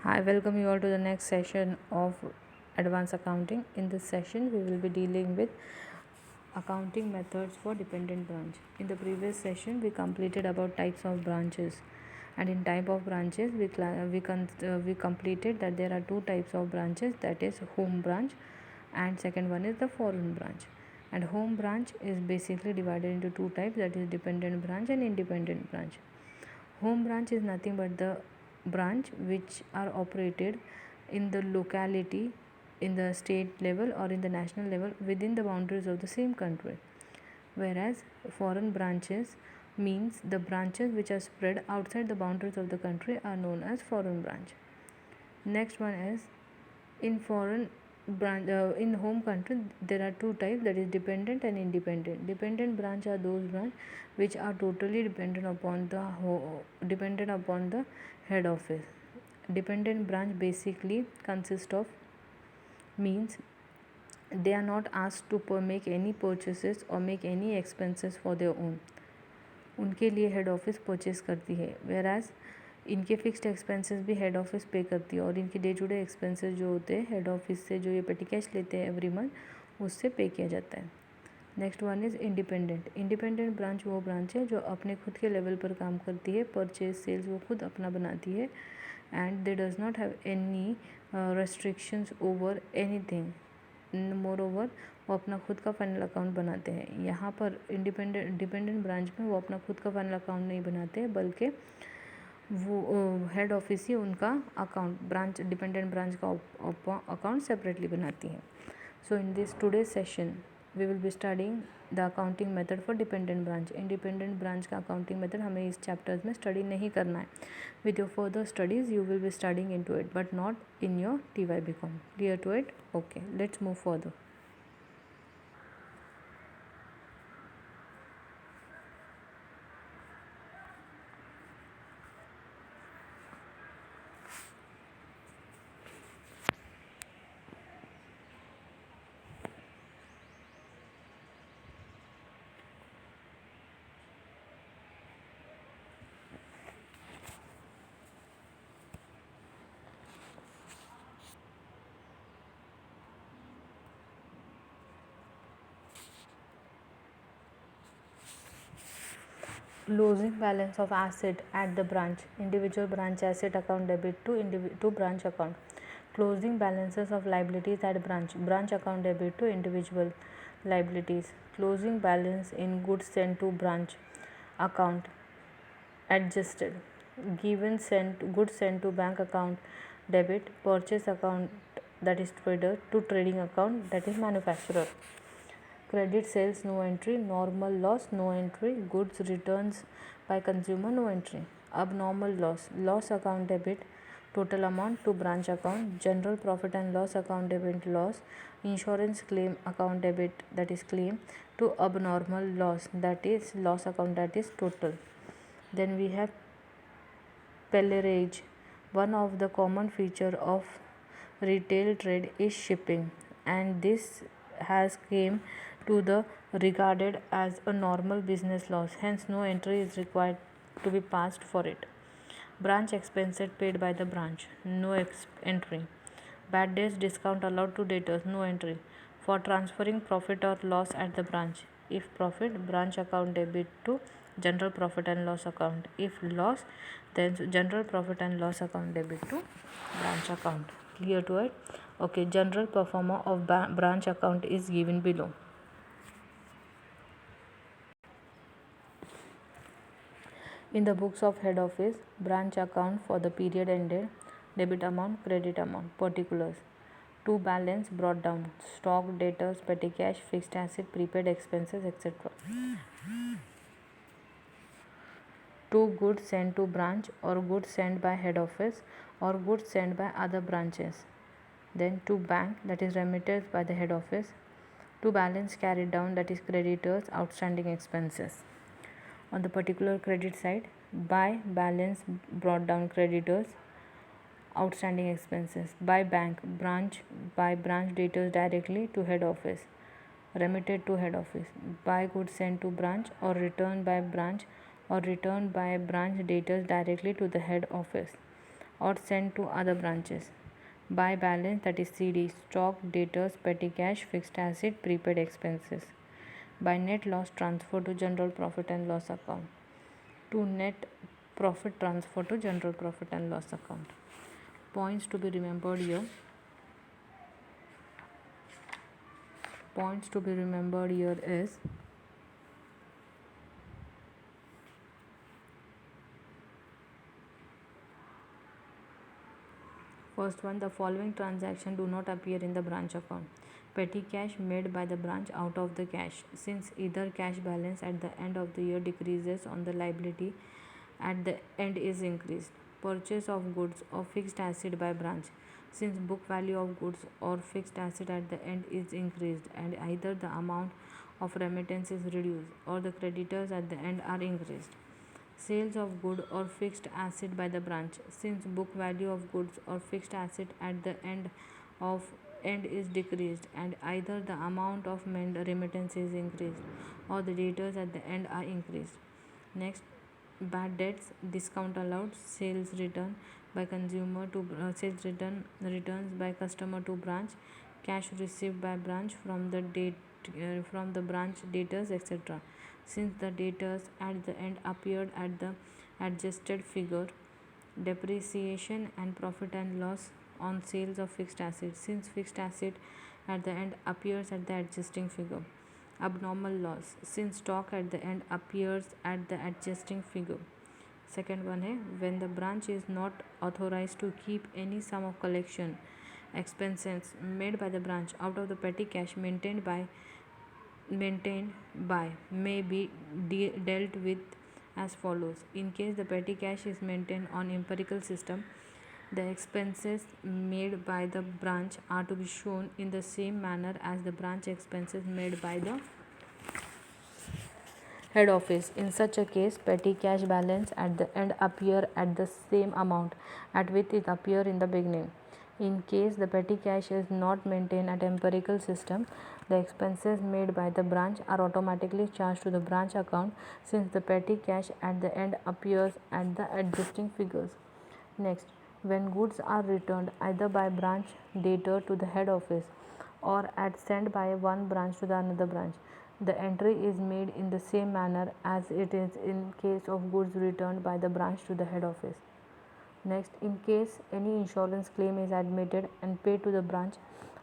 Hi, welcome you all to the next session of Advanced Accounting. In this session, we will be dealing with accounting methods for dependent branch. In the previous session, we completed about types of branches, and in type of branches, we completed that there are two types of branches, that is home branch, and second one is the foreign branch. And home branch is basically divided into two types, that is dependent branch and independent branch. Home branch is nothing but the branch which are operated in the locality, in the state level or in the national level within the boundaries of the same country. Whereas foreign branches means the branches which are spread outside the boundaries of the country are known as foreign branch. Next one is in foreign branch. In home country there are two types, that is dependent and independent. Dependent branch are those branch which are totally dependent upon the head office. Dependent branch basically consist of, means they are not asked to make any purchases or make any expenses for their own. उनके लिए head office purchase करती है, वेराज इनके fixed expenses भी head office पे करती है, और इनकी डे टू डे एक्सपेंसेस जो होते हैं हेड ऑफिस से जो ये पेटी कैश लेते हैं एवरी मंथ उससे पे किया जाता है. Next one is independent. Independent branch वो ब्रांच है जो अपने खुद के लेवल पर काम करती है, परचेज सेल्स वो खुद अपना बनाती है, and they does not have any restrictions over anything. More over वो अपना खुद का फाइनल अकाउंट बनाते हैं. यहाँ पर डिपेंडेंट ब्रांच में वो अपना खुद का फाइनल अकाउंट नहीं बनाते हैं, बल्कि वो हेड ऑफिस ही उनका अकाउंट, ब्रांच डिपेंडेंट ब्रांच का अकाउंट सेपरेटली बनाती है. So in this today session we will be studying the accounting method for dependent branch. Independent branch का अकाउंटिंग मेथड हमें इस चैप्टर्स में स्टडी नहीं करना है. With your further studies you will be studying into it, but not in your TYBCom. Clear to it? Okay, let's move further. Closing balance of asset at the branch. Individual branch asset account debit to branch account. Closing balances of liabilities at branch. Branch account debit to individual liabilities. Closing balance in goods sent to branch account adjusted. Given goods sent to bank account debit. Purchase account, that is trader, to trading account, that is manufacturer. Credit sales no entry, normal loss no entry, goods returns by consumer no entry. Abnormal loss account debit total amount to branch account, general profit and loss account debit loss, insurance claim account debit, that is claim, to abnormal loss, that is loss account, that is total. Then we have pellerage. One of the common feature of retail trade is shipping, and this has came to the regarded as a normal business loss, hence no entry is required to be passed for it. Branch expenses paid by the branch, no entry. Bad debts discount allowed to debtors, no entry. For transferring profit or loss at the branch, if profit, branch account debit to general profit and loss account. If loss, then general profit and loss account debit to branch account. Clear to it? Okay, general performer of branch account is given below. In the books of head office, branch account for the period ended, debit amount, credit amount, particulars. To balance brought down, stock, debtors, petty cash, fixed asset, prepaid expenses, etc. To goods sent to branch, or goods sent by head office, or goods sent by other branches. Then to bank, that is remitted by the head office. To balance carried down, that is creditors, outstanding expenses. On the particular credit side, by balance brought down, creditors, outstanding expenses. By bank, by branch debtors directly to head office, remitted to head office. By goods sent to branch, or returned by branch, or returned by branch debtors directly to the head office. or sent to other branches. By balance, that is CD, stock, debtors, petty cash, fixed asset, prepaid expenses. By net loss, transfer to general profit and loss account. To net profit, transfer to general profit and loss account. Points to be remembered here. Points to be remembered here is first one, the following transaction do not appear in the branch account. Petty cash made by the branch out of the cash, since either cash balance at the end of the year decreases on the liability at the end is increased. Purchase of goods or fixed asset by branch, since book value of goods or fixed asset at the end is increased and either the amount of remittance is reduced or the creditors at the end are increased. Sales of good or fixed asset by the branch, since book value of goods or fixed asset at the end is decreased and either the amount of remittance is increased or the debtors at the end are increased. Next, bad debts, discount allowed, sales return by consumer to sales returns by customer to branch, cash received by branch from the branch debtors, etc. Since the debtors at the end appeared at the adjusted figure. Depreciation and profit and loss on sales of fixed assets, since fixed asset at the end appears at the adjusting figure. Abnormal loss, since stock at the end appears at the adjusting figure. Second one है, when the branch is not authorized to keep any sum of collection expenses made by the branch out of the petty cash maintained by may be dealt with as follows. In case the petty cash is maintained on empirical system, the expenses made by the branch are to be shown in the same manner as the branch expenses made by the head office. In such a case, petty cash balance at the end appear at the same amount at which it appeared in the beginning. In case the petty cash is not maintained at empirical system, the expenses made by the branch are automatically charged to the branch account, since the petty cash at the end appears at the adjusting figures. Next, when goods are returned either by branch debtor to the head office or sent by one branch to the another branch, the entry is made in the same manner as it is in case of goods returned by the branch to the head office. Next, in case any insurance claim is admitted and paid to the branch,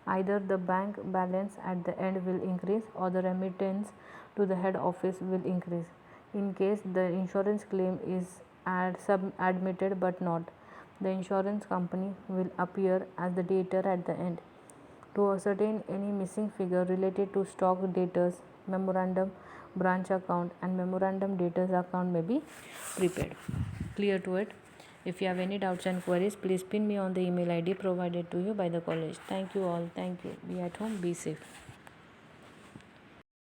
either the bank balance at the end will increase or the remittance to the head office will increase. In case the insurance claim is admitted but not, the insurance company will appear as the debtor at the end. To ascertain any missing figure related to stock debtors, memorandum branch account and memorandum debtors account may be prepared. Clear to it? If you have any doubts and queries, please pin me on the email ID provided to you by the college. Thank you all. Thank you. Be at home. Be safe.